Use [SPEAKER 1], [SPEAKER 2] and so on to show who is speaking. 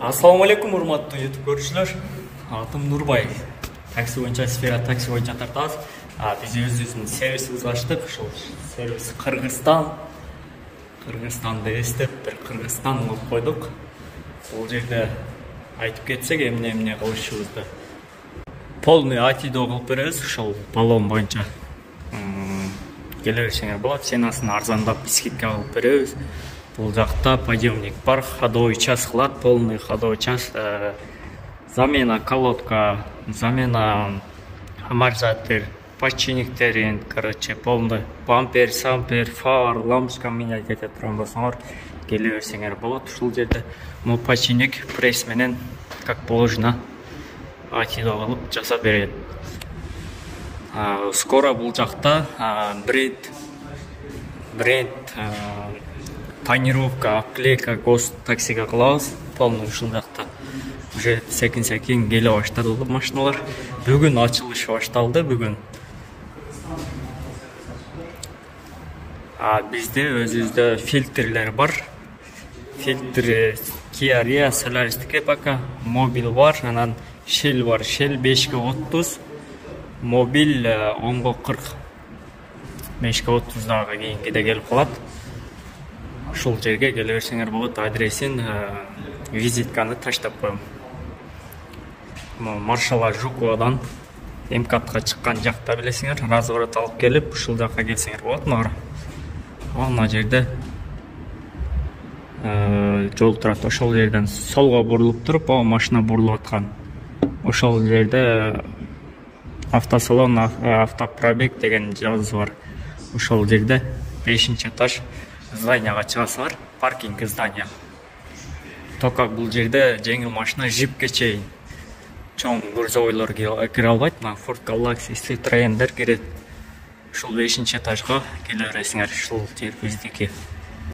[SPEAKER 1] Assalamu alaikum, урматтуу YouTube көрүүчүлөр. Атым Нурбай. Такси боюнча Сфера такси боюнча тартабыз. Биз өзүбүздүн сервисибизди ачтык. Ошол сервис Кыргызстанды эстеп, бир Кыргызстан кылып койдук. Бул жерде айтып кетсек, эмне кылышыбызды. Полный айтидо кылып беребиз. Ошол баллон боюнча келе берсеңер болот. Ценасын арзандап скидка кылып беребиз. Бул жакта подъемник бар, ходовой час кылат, полный ходовой час, замена колодка, замена амортизатор, подшипниктер, короче, полный бампер, сампер, фар, лампочка менять ете турган болсоңор келе берсеңер болот. Ушул жерде могу подшипник пресс менен как положено айтидо кылып жасап берет. Скоро бул жакта бренд тонировка, обклейка, ГОСТ таксига кылабыз. Полный ушул жакта уже секин келе баштады машиналар. Бүгүн ачылышы башталды бүгүн. Бизде өзүбүздө фильтрлер бар. Фильтр Kia Rio Solaris'tiki пока мобил бар, анан Shell бар. Shell 5ге 30, мобил 10га 40. 5ге 30 дагы кийинкиде келип калат. Ушул жерге келе берсеңер болот. Адресин визитканы таштап коем. Маршала Жуковадан МКАДка чыккан жакта билесиңер, разворот алып келип, ушул жакка келсеңер болот. Мына жерде жол турат. Ошол жерден солго бурулуп туруп, машина бурулуп аткан. Ошол жерде автосалон, автопробег деген жазуу бар. Ошол жерде 5-этаж зданияга чыгасыңар, паркинг здания. Тока бул жерде жеңил машина жипке чейин чоң грузовойлор кире албайт. Ford Galaxy, Citroen'дер кирет. Ушул 5-этажга келе бересиңер. Ушул жер биздики.